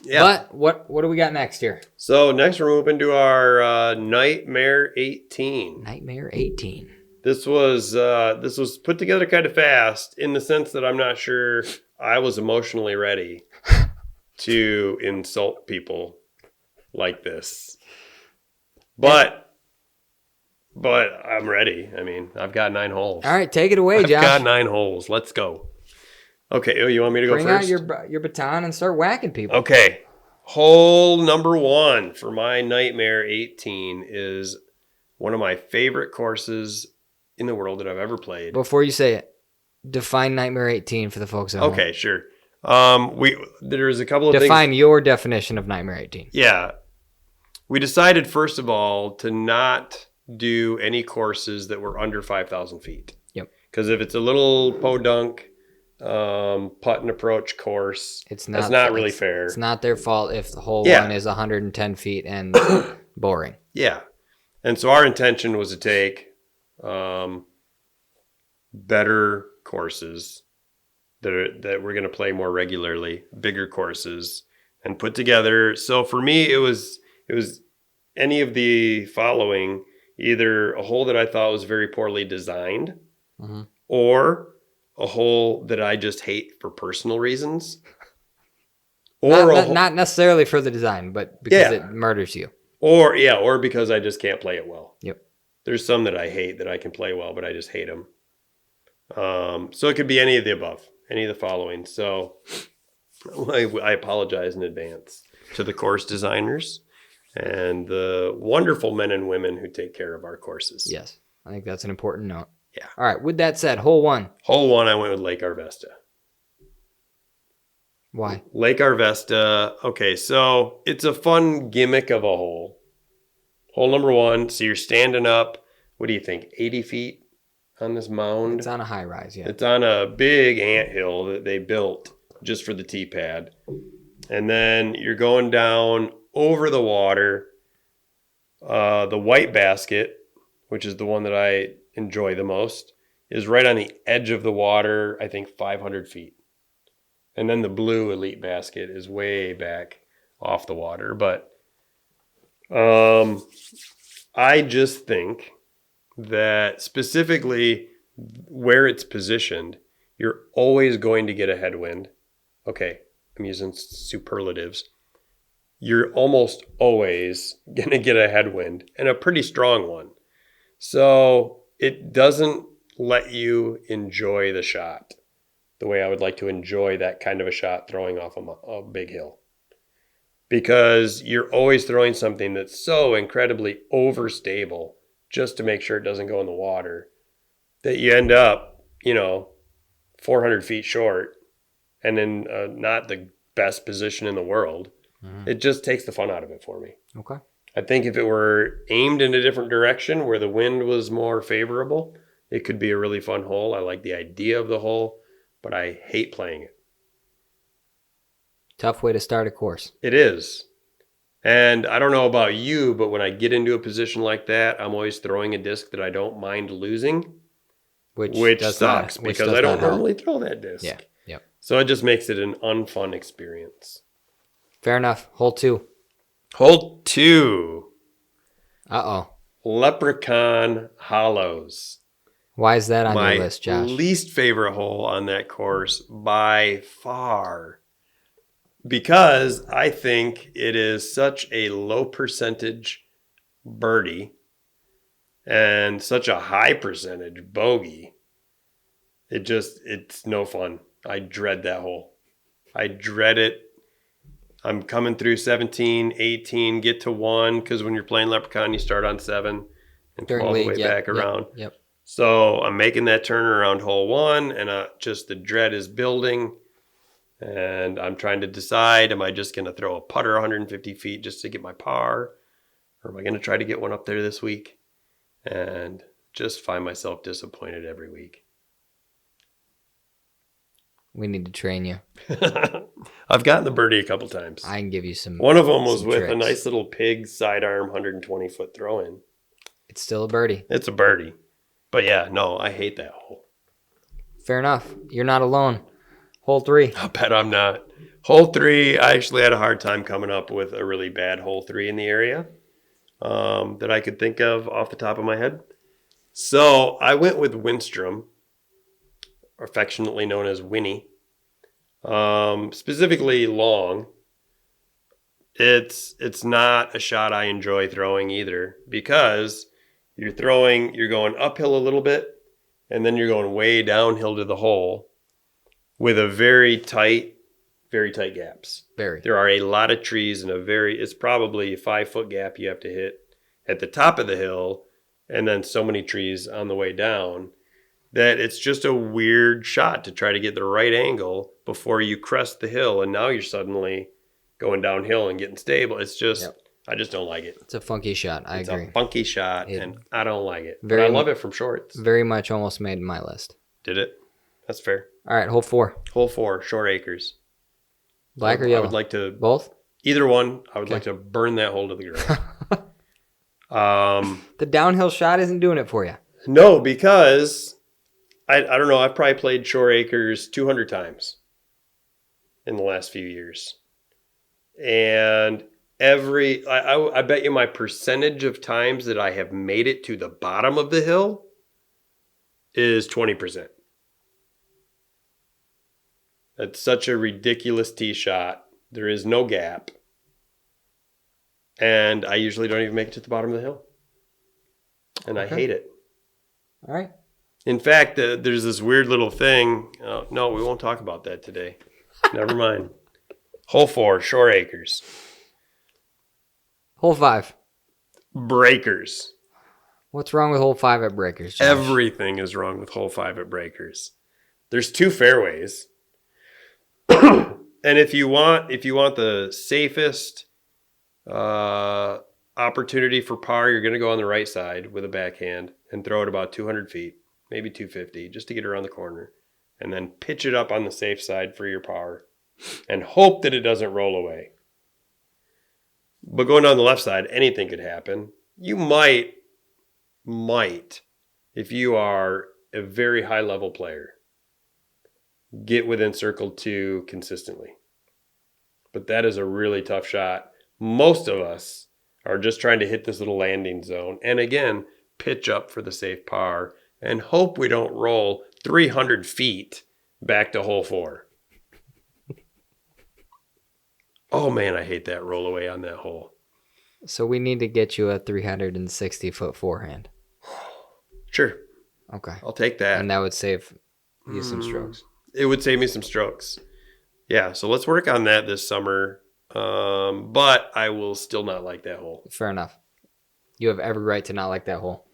Yeah. But what do we got next here? So next we're moving to our Nightmare 18. Nightmare 18. This was put together kind of fast in the sense that I'm not sure I was emotionally ready to insult people like this. But I'm ready. I mean, I've got 9 holes. All right, take it away, Josh. I've got 9 holes. Let's go. Okay, you want me to go first? Bring out your baton and start whacking people. Okay. Hole number 1 for my Nightmare 18 is one of my favorite courses in the world that I've ever played. Before you say it, define Nightmare 18 for the folks at home. Okay, sure. There's a couple of things. Define your definition of Nightmare 18. Yeah. We decided, first of all, to not do any courses that were under 5,000 feet. Yep. Because if it's a little podunk, putt and approach course, that's not really fair. It's not their fault if the hole 1 is 110 feet and boring. Yeah. And so our intention was to take better courses that we're going to play more regularly, bigger courses, and put together. So for me, it was any of the following: either a hole that I thought was very poorly designed, or a hole that I just hate for personal reasons, or not necessarily for the design, but because it murders you. Or because I just can't play it well. Yep. There's some that I hate that I can play well, but I just hate them. So it could be any of the above, any of the following. So I apologize in advance to the course designers and the wonderful men and women who take care of our courses. Yes, I think that's an important note. Yeah. All right, with that said, hole 1. Hole 1, I went with Lake Arvesta. Why? Lake Arvesta. Okay, so it's a fun gimmick of a hole. Hole number 1, so you're standing up, what do you think, 80 feet on this mound? It's on a high rise, yeah. It's on a big anthill that they built just for the tee pad. And then you're going down over the water. The white basket, which is the one that I enjoy the most, is right on the edge of the water, I think 500 feet. And then the blue elite basket is way back off the water. But I just think that specifically where it's positioned, you're always going to get a headwind. Okay, I'm using superlatives. You're almost always going to get a headwind, and a pretty strong one. So it doesn't let you enjoy the shot the way I would like to enjoy that kind of a shot throwing off a big hill. Because you're always throwing something that's so incredibly overstable just to make sure it doesn't go in the water that you end up, 400 feet short and in not the best position in the world. Mm-hmm. It just takes the fun out of it for me. Okay. I think if it were aimed in a different direction where the wind was more favorable, it could be a really fun hole. I like the idea of the hole, but I hate playing it. Tough way to start a course. It is. And I don't know about you, but when I get into a position like that, I'm always throwing a disc that I don't mind losing, which sucks because I don't normally throw that disc. Yeah. Yep. So it just makes it an unfun experience. Fair enough. Hole 2. Hole 2. Uh-oh. Leprechaun Hollows. Why is that on your list, Josh? My least favorite hole on that course by far. Because I think it is such a low percentage birdie and such a high percentage bogey. It's no fun. I dread that hole. I dread it. I'm coming through 17, 18, get to 1, because when you're playing Leprechaun, you start on 7 and come all the way back around. Yep. So I'm making that turn around hole 1, and just the dread is building. And I'm trying to decide, am I just going to throw a putter 150 feet just to get my par? Or am I going to try to get one up there this week? And just find myself disappointed every week. We need to train you. I've gotten the birdie a couple times. I can give you some. One of them was with tricks. a nice little pig sidearm 120-foot throw-in. It's still a birdie. It's a birdie. But yeah, no, I hate that hole. Fair enough. You're not alone. Hole 3. I bet I'm not. Hole 3, I actually had a hard time coming up with a really bad hole 3 in the area that I could think of off the top of my head. So I went with Winstrom, affectionately known as Winnie. Specifically long. It's not a shot I enjoy throwing either, because you're going uphill a little bit, and then you're going way downhill to the hole with a very tight gaps. There are a lot of trees and it's probably a 5-foot gap you have to hit at the top of the hill, and then so many trees on the way down that it's just a weird shot to try to get the right angle before you crest the hill, and now you're suddenly going downhill and getting stable. It's just, I just don't like it. It's a funky shot. I agree. It's a funky shot, and I don't like it. But I love it from shorts. Very much almost made my list. Did it? That's fair. All right, hole 4. Hole 4, short acres. Black or yellow? I would like to... Both? Either one. I would like to burn that hole to the ground. The downhill shot isn't doing it for you. No, because... I don't know. I've probably played short acres 200 times in the last few years. And I bet you my percentage of times that I have made it to the bottom of the hill is 20%. That's such a ridiculous tee shot. There is no gap. And I usually don't even make it to the bottom of the hill. And I hate it. All right. In fact, there's this weird little thing. No, we won't talk about that today. Never mind. Hole 4, short acres. Hole 5. Breakers. What's wrong with hole 5 at Breakers, Josh? Everything is wrong with hole 5 at Breakers. There's 2 fairways. And if you want the safest opportunity for par, you're going to go on the right side with a backhand and throw it about 200 feet, maybe 250, just to get around the corner, and then pitch it up on the safe side for your par and hope that it doesn't roll away. But going down the left side, anything could happen. You might, if you are a very high level player, get within circle 2 consistently. But that is a really tough shot. Most of us are just trying to hit this little landing zone. And again, pitch up for the safe par and hope we don't roll 300 feet back to hole 4. Oh man, I hate that roll away on that hole. So we need to get you a 360-foot forehand. Sure. Okay. I'll take that. And that would save you some strokes. It would save me some strokes. Yeah, so let's work on that this summer. But I will still not like that hole. Fair enough. You have every right to not like that hole.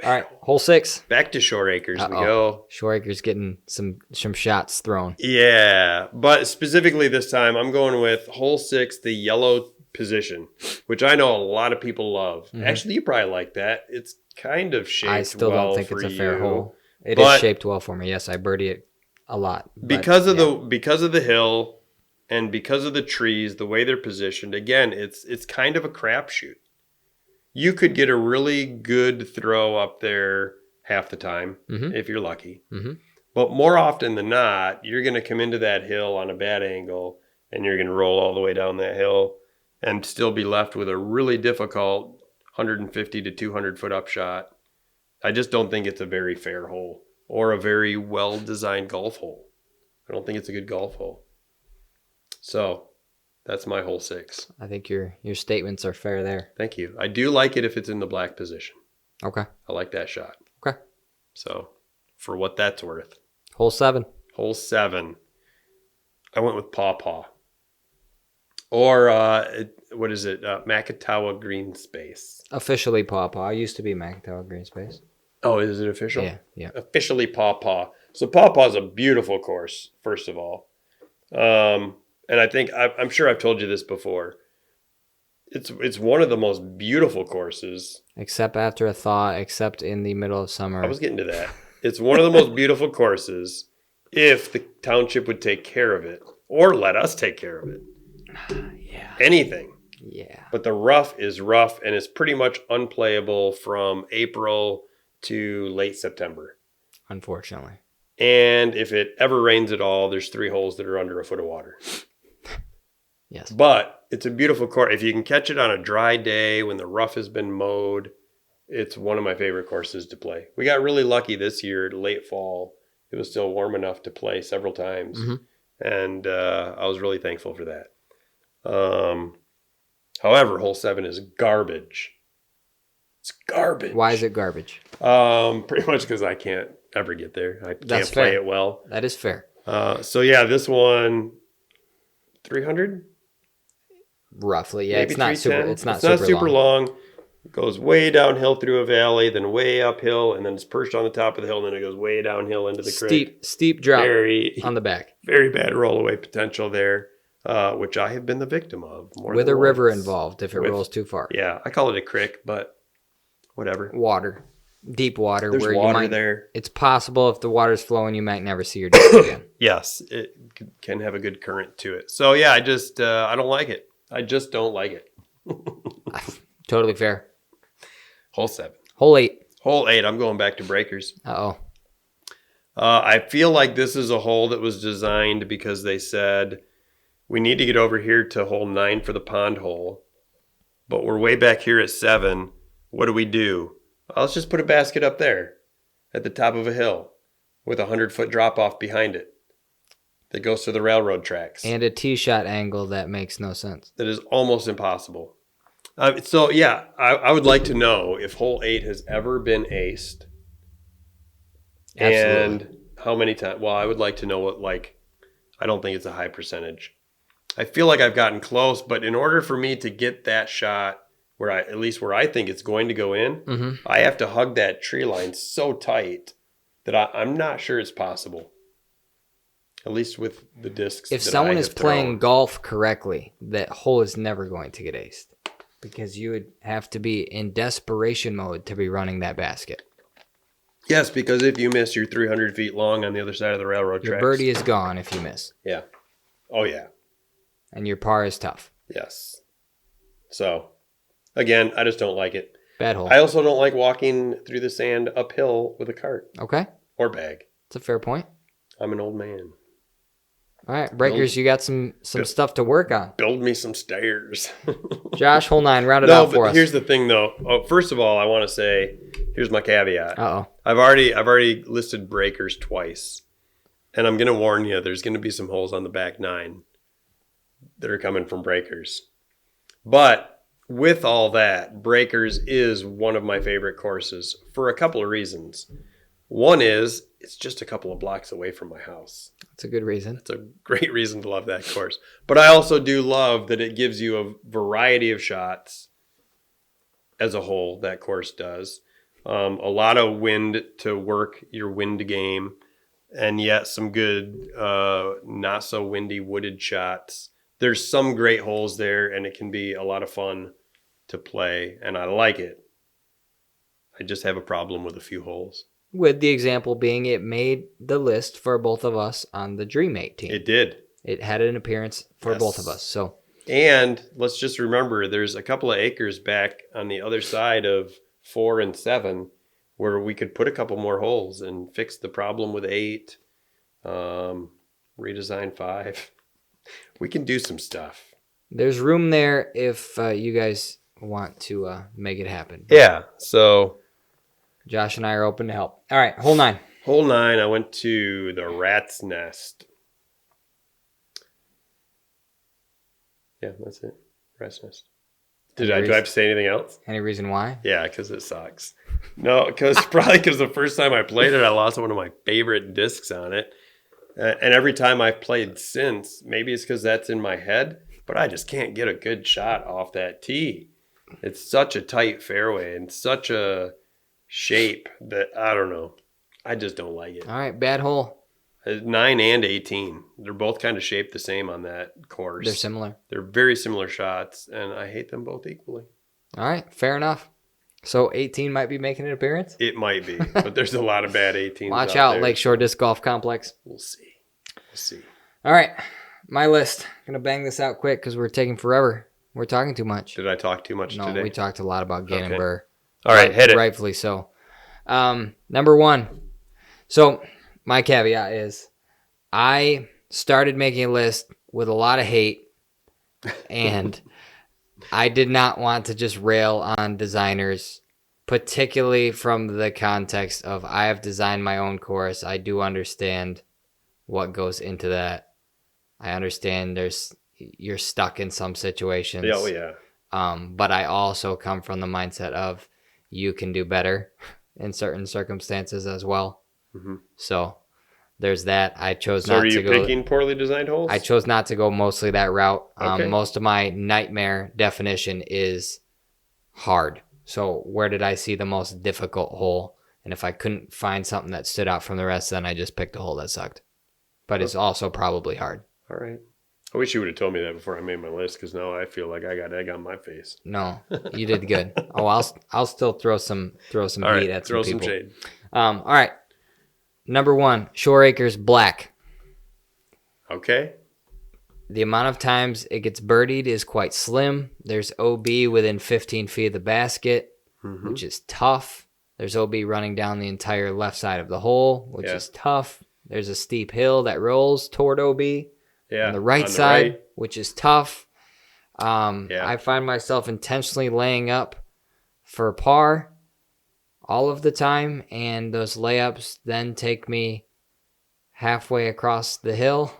All right, hole 6. Back to short acres we go. Short acres getting some shots thrown. Yeah, but specifically this time, I'm going with hole 6, the yellow position, which I know a lot of people love. Mm-hmm. Actually, you probably like that. It's kind of shaped well. I still don't think it's a fair hole. It is shaped well for me. Yes, I birdie it a lot. Because of the hill and because of the trees, the way they're positioned, again, it's kind of a crapshoot. You could get a really good throw up there half the time if you're lucky. Mm-hmm. But more often than not, you're going to come into that hill on a bad angle and you're going to roll all the way down that hill and still be left with a really difficult 150 to 200 foot up shot. I just don't think it's a very fair hole or a very well-designed golf hole. I don't think it's a good golf hole. So that's my hole 6. I think your statements are fair there. Thank you. I do like it if it's in the black position. Okay. I like that shot. Okay. So for what that's worth. Hole 7. Hole 7. I went with Paw Paw. Or, what is it? Makatawa Green Space. Officially Paw Paw. It used to be Makatawa Green Space. Oh, is it official? Yeah. Officially Paw Paw. So Paw Paw is a beautiful course, first of all. And I think, I'm sure I've told you this before. It's one of the most beautiful courses. Except after a thaw, except in the middle of summer. I was getting to that. It's one of the most beautiful courses if the township would take care of it or let us take care of it. Yeah. Anything. Yeah. But the rough is rough, and it's pretty much unplayable from April to late September. Unfortunately. And if it ever rains at all, there's 3 holes that are under a foot of water. Yes. But it's a beautiful course. If you can catch it on a dry day when the rough has been mowed, it's one of my favorite courses to play. We got really lucky this year, late fall. It was still warm enough to play several times. Mm-hmm. And I was really thankful for that. However, hole 7 is garbage. It's garbage. Why is it garbage? Pretty much because I can't ever get there. I can't play it well. That is fair. So yeah, this one, 300? Roughly, yeah. Maybe It's not super. It's not super long. It goes way downhill through a valley, then way uphill, and then it's perched on the top of the hill, and then it goes way downhill into the creek. Steep drop on the back. Very bad rollaway potential there, which I have been the victim of. With a river involved if it rolls too far. Yeah, I call it a creek, but whatever. Water. Deep water. There's water there. It's possible if the water's flowing, you might never see your disc again. Yes, it can have a good current to it. So yeah, I don't like it. I just don't like it. Totally fair. Hole 7. Hole 8. Hole 8. I'm going back to breakers. Uh-oh. I feel like this is a hole that was designed because they said we need to get over here to hole 9 for the pond hole, but we're way back here at 7. What do? Well, let's just put a basket up there at the top of a hill with a 100-foot drop off behind it that goes to the railroad tracks. And a tee shot angle that makes no sense. That is almost impossible. So yeah, I would like to know if hole 8 has ever been aced. Absolutely. And how many times? Well, I would like to know what, I don't think it's a high percentage. I feel like I've gotten close, but in order for me to get that shot where I think it's going to go in, mm-hmm. I have to hug that tree line so tight that I'm not sure it's possible. At least with the discs. If someone is playing golf correctly, that hole is never going to get aced. Because you would have to be in desperation mode to be running that basket. Yes, because if you miss, you're 300 feet long on the other side of the railroad tracks. Your birdie is gone if you miss. Yeah. Oh, yeah. And your par is tough. Yes. So, again, I just don't like it. Bad hole. I also don't like walking through the sand uphill with a cart. Okay. Or bag. That's a fair point. I'm an old man. All right, breakers, you got some stuff to work on. Build me some stairs. Josh, hole 9, round it out for us. Here's the thing, though. First of all, I want to say, here's my caveat. Uh-oh. I've already listed breakers twice, and I'm going to warn you, there's going to be some holes on the back 9 that are coming from breakers. But with all that, breakers is one of my favorite courses for a couple of reasons. One is it's just a couple of blocks away from my house. That's a good reason. It's a great reason to love that course. But I also do love that it gives you a variety of shots as a whole, that course does. A lot of wind to work your wind game, and yet some good not so windy wooded shots. There's some great holes there, and it can be a lot of fun to play, and I like it. I just have a problem with a few holes. With the example being it made the list for both of us on the Dream 8 team. It did. It had an appearance for both of us. So, and let's just remember, there's a couple of acres back on the other side of 4 and 7 where we could put a couple more holes and fix the problem with 8, redesign 5. We can do some stuff. There's room there if you guys want to make it happen. Yeah, so Josh and I are open to help. All right, hole 9. Hole 9, I went to the Rat's Nest. Yeah, that's it. Rat's Nest. Do I have to say anything else? Any reason why? Yeah, because it sucks. No, probably because the first time I played it, I lost one of my favorite discs on it. And every time I've played since, maybe it's because that's in my head, but I just can't get a good shot off that tee. It's such a tight fairway and such a shape that I don't know. I just don't like it. All right, bad hole. 9 and 18. They're both kind of shaped the same on that course. They're similar. They're very similar shots, and I hate them both equally. All right, fair enough. So 18 might be making an appearance? It might be, but there's a lot of bad 18s. Watch out, there. Lakeshore Disc Golf Complex. We'll see. All right, my list. Gonna bang this out quick because we're taking forever. We're talking too much. Did I talk too much today? No, we talked a lot about Gannon Buhr. All right, hit it. Rightfully so. Number one. So my caveat is I started making a list with a lot of hate, and I did not want to just rail on designers, particularly from the context of I have designed my own course. I do understand what goes into that. I understand you're stuck in some situations. Oh, yeah. But I also come from the mindset of you can do better in certain circumstances as well. Mm-hmm. So there's that. I chose not to go. So are you picking poorly designed holes? I chose not to go mostly that route. Okay. Most of my nightmare definition is hard. So where did I see the most difficult hole? And if I couldn't find something that stood out from the rest, then I just picked a hole that sucked. But it's also probably hard. All right. I wish you would have told me that before I made my list, because now I feel like I got egg on my face. No, you did good. I'll still throw some heat at some people. Throw some shade. All right. Number one, Shore Acres Black. Okay. The amount of times it gets birdied is quite slim. There's OB within 15 feet of the basket, which is tough. There's OB running down the entire left side of the hole, which is tough. There's a steep hill that rolls toward OB on the right side, which is tough. I find myself intentionally laying up for par all of the time, and those layups then take me halfway across the hill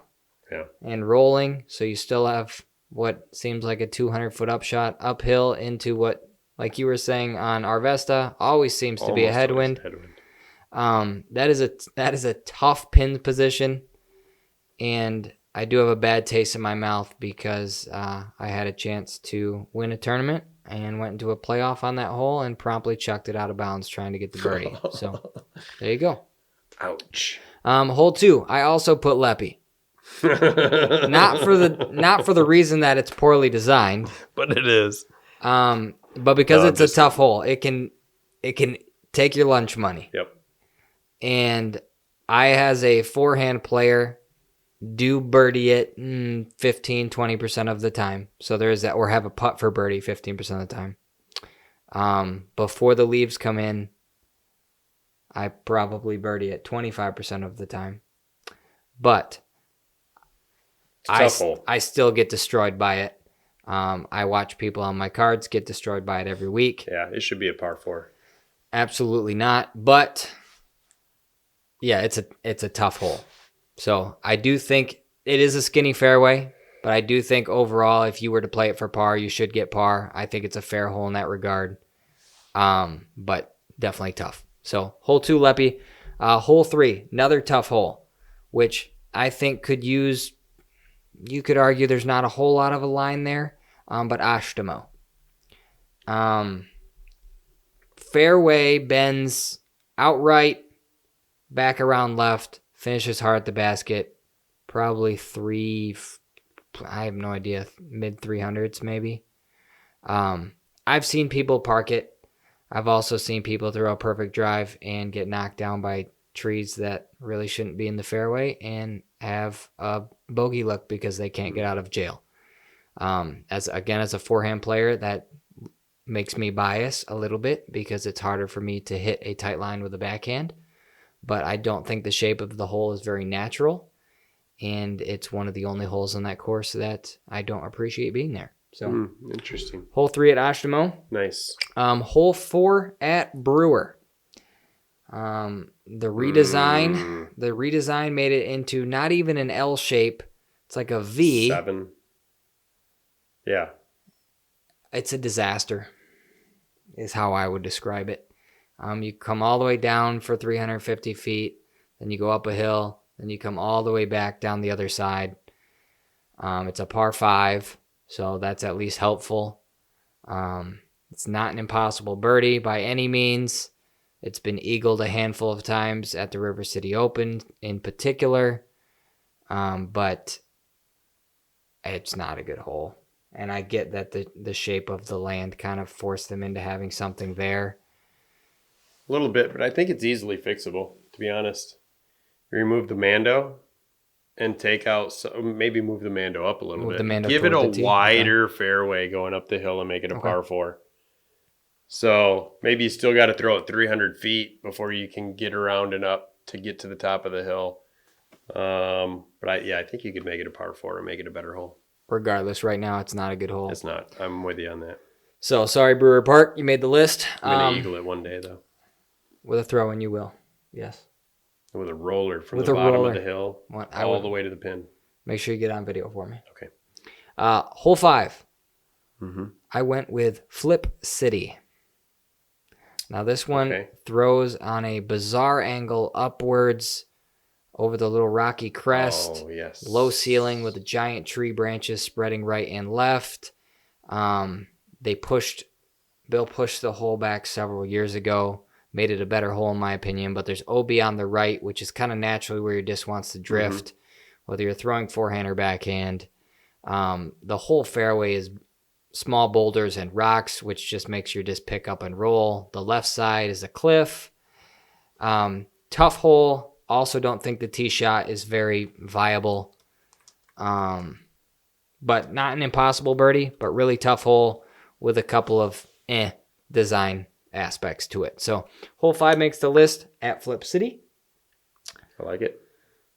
and rolling. So you still have what seems like a 200-foot upshot uphill into what, like you were saying on Arvesta, always seems to be a headwind. That is a tough pin position, and I do have a bad taste in my mouth because I had a chance to win a tournament and went into a playoff on that hole and promptly chucked it out of bounds trying to get the birdie. So there you go. Ouch. Hole 2, I also put Leppy. not for the reason that it's poorly designed, but it is. But because it's a tough hole, it can take your lunch money. Yep. And I, as a forehand player, do birdie it 15-20% of the time. So there's that, or have a putt for birdie 15% of the time. Before the leaves come in, I probably birdie it 25% of the time. But I still get destroyed by it. I watch people on my cards get destroyed by it every week. Yeah, it should be a par 4. Absolutely not. But yeah, it's a tough hole. So I do think it is a skinny fairway, but I do think overall, if you were to play it for par, you should get par. I think it's a fair hole in that regard, but definitely tough. So hole 2, Leppy. Hole 3, another tough hole, which I think could use, you could argue there's not a whole lot of a line there, but Ashtamo. Fairway bends outright, back around left, finishes hard at the basket, probably I have no idea, mid 300s maybe. I've seen people park it. I've also seen people throw a perfect drive and get knocked down by trees that really shouldn't be in the fairway and have a bogey look because they can't get out of jail. As a forehand player, that makes me bias a little bit because it's harder for me to hit a tight line with a backhand. But I don't think the shape of the hole is very natural, and it's one of the only holes on that course that I don't appreciate being there. So interesting. Hole 3 at Ashtamo. Nice. Hole 4 at Brewer. The redesign made it into not even an L shape. It's like a V. 7. Yeah. It's a disaster, is how I would describe it. You come all the way down for 350 feet, then you go up a hill, then you come all the way back down the other side. It's a par 5, so that's at least helpful. It's not an impossible birdie by any means. It's been eagled a handful of times at the River City Open in particular, but it's not a good hole. And I get that the shape of the land kind of forced them into having something there. A little bit, but I think it's easily fixable, to be honest. You remove the Mando and take out, maybe move the Mando up a little bit. Give it a wider fairway going up the hill and make it a par 4. So maybe you still got to throw it 300 feet before you can get around and up to get to the top of the hill. But I think you could make it a par 4 and make it a better hole. Regardless, right now it's not a good hole. It's not. I'm with you on that. So sorry, Brewer Park, you made the list. I'm gonna eagle it one day though. With a throw in, you will. Yes. With a roller from the bottom of the hill all the way to the pin. Make sure you get on video for me. Okay. Hole 5. Mm-hmm. I went with Flip City. Now this one throws on a bizarre angle upwards over the little rocky crest. Oh, yes. Low ceiling with the giant tree branches spreading right and left. Bill pushed the hole back several years ago. Made it a better hole in my opinion, but there's OB on the right, which is kind of naturally where your disc wants to drift, whether you're throwing forehand or backhand. The whole fairway is small boulders and rocks, which just makes your disc pick up and roll. The left side is a cliff. Tough hole. Also don't think the tee shot is very viable. But not an impossible birdie, but really tough hole with a couple of design aspects to it. So hole 5 makes the list at Flip City. I like it.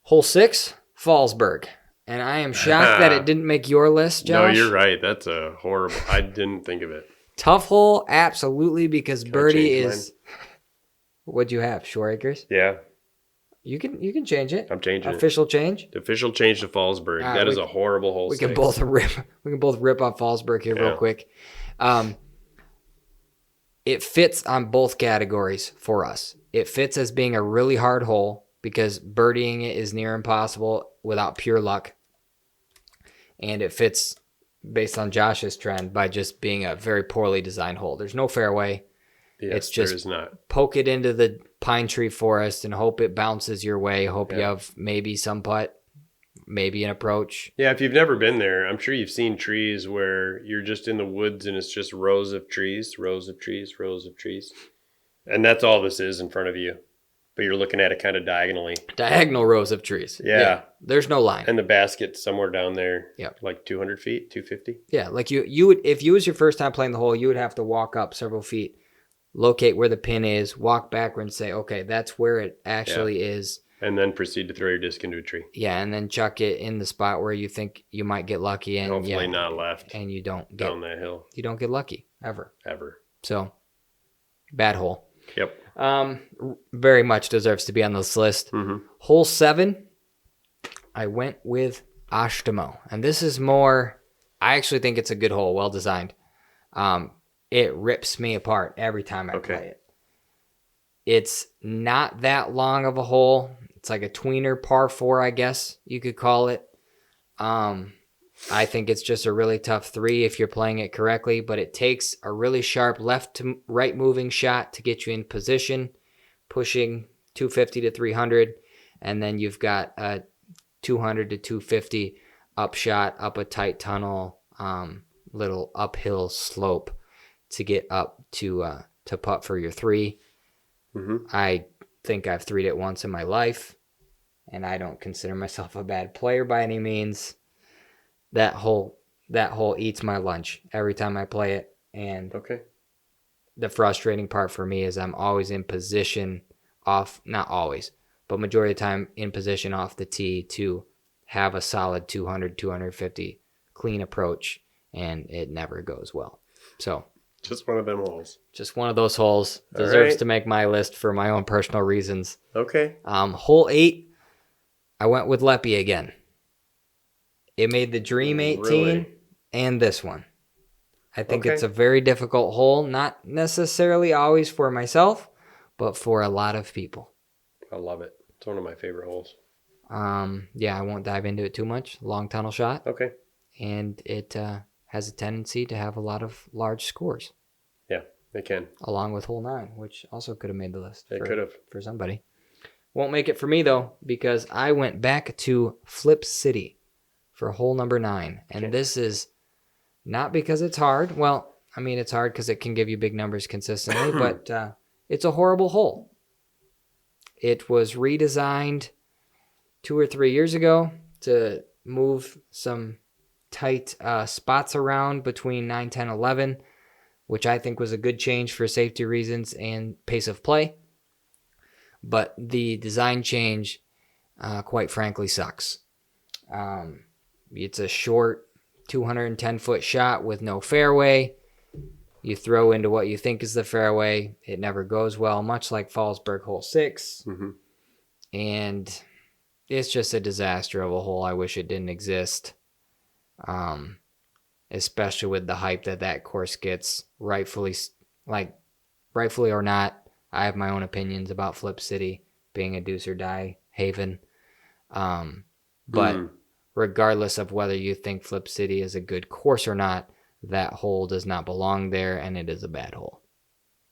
Hole 6, Fallsburg. And I am shocked that it didn't make your list, Josh. No, you're right. That's a horrible. I didn't think of it. Tough hole, absolutely, because birdie is. What'd you have? Shore Acres? Yeah. You can change it. I'm changing Official change. The official change to Fallsburg. That is a horrible hole. We can both rip on Fallsburg here real quick. It fits on both categories for us. It fits as being a really hard hole because birdieing it is near impossible without pure luck. And it fits based on Josh's trend by just being a very poorly designed hole. There's no fairway. Yes, it's just there is not. Poke it into the pine tree forest and hope it bounces your way. Hope you have maybe some putt, maybe an approach. Yeah, if you've never been there, I'm sure you've seen trees where you're just in the woods and it's just rows of trees, rows of trees, rows of trees. And that's all this is in front of you. But you're looking at it kind of diagonally. Diagonal rows of trees. Yeah. There's no line. And the basket's somewhere down there. Yeah. Like 200 feet, 250. Yeah, like you would, if you was your first time playing the hole, you would have to walk up several feet, locate where the pin is, walk backward and say, okay, that's where it actually is. And then proceed to throw your disc into a tree. Yeah, and then chuck it in the spot where you think you might get lucky. And hopefully not left. And you don't get down that hill. You don't get lucky, ever. Ever. So, bad hole. Yep. Very much deserves to be on this list. Mm-hmm. Hole 7, I went with Ashtamo. And this is more, I actually think it's a good hole, well designed. It rips me apart every time I play it. It's not that long of a hole. It's like a tweener par 4, I guess you could call it. I think it's just a really tough 3 if you're playing it correctly, but it takes a really sharp left to right moving shot to get you in position, pushing 250 to 300, and then you've got a 200 to 250 up shot up a tight tunnel, little uphill slope to get up to putt for your 3. Mm-hmm. I think I've 3'd it once in my life, and I don't consider myself a bad player by any means. That hole eats my lunch every time I play it, and the frustrating part for me is I'm always in position off, not always, but majority of the time in position off the tee to have a solid 200, 250 clean approach, and it never goes well. So just one of them holes. Just one of those holes. Deserves to make my list for my own personal reasons. Okay. Hole 8, I went with Leppy again. It made the Dream 18 and this one. I think it's a very difficult hole, not necessarily always for myself, but for a lot of people. I love it. It's one of my favorite holes. Yeah, I won't dive into it too much. Long tunnel shot. Okay. And it has a tendency to have a lot of large scores. Yeah, it can. Along with hole 9, which also could have made the list. It could have. For somebody. Won't make it for me, though, because I went back to Flip City for hole number 9. And this is Not because it's hard. Well, I mean, it's hard because it can give you big numbers consistently, but it's a horrible hole. It was redesigned 2 or 3 years ago to move some tight spots around between 9, 10, 11, which I think was a good change for safety reasons and pace of play. But the design change, quite frankly, sucks. It's a short 210-foot shot with no fairway. You throw into what you think is the fairway. It never goes well, much like Fallsburg Hole 6. Mm-hmm. And it's just a disaster of a hole. I wish it didn't exist. Especially with the hype that course gets, rightfully or not. I have my own opinions about Flip City being a deuce or die haven. But regardless of whether you think Flip City is a good course or not, that hole does not belong there, and it is a bad hole.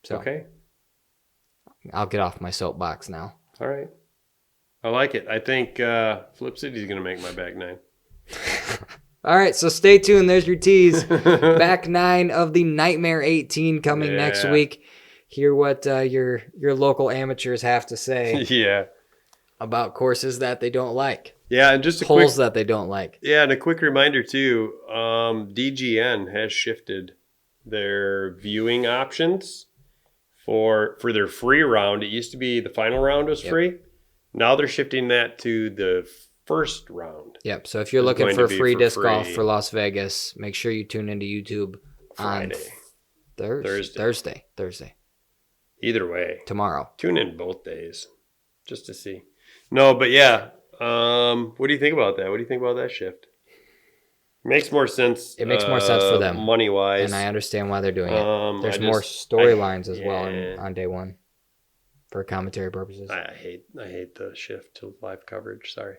So, okay. I'll get off my soapbox now. All right. I like it. I think Flip City is going to make my back nine. All right, so stay tuned. There's your tease. Back nine of the Nightmare 18 coming next week. Hear what your local amateurs have to say about courses that they don't like. Yeah, and just holes that they don't like. Yeah, and a quick reminder too, DGN has shifted their viewing options for their free round. It used to be the final round was free. Now they're shifting that to the first round. Yep. So if you're looking for free disc golf for Las Vegas, make sure you tune into YouTube on Thursday. Either way. Tomorrow. Tune in both days just to see. No, but yeah. What do you think about that? What do you think about that shift? Makes more sense. It makes more sense for them, money wise, and I understand why they're doing it. There's more storylines as well on day one for commentary purposes. I hate the shift to live coverage. Sorry.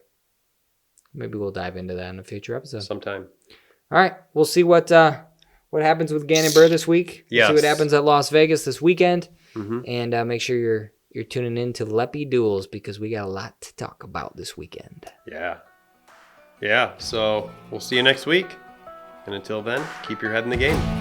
Maybe we'll dive into that in a future episode sometime. All right, we'll see what happens with Gannon Buhr this week. Yes. See what happens at Las Vegas this weekend, and make sure you're tuning in to Leppy Duels because we got a lot to talk about this weekend. Yeah. So we'll see you next week. And until then, keep your head in the game.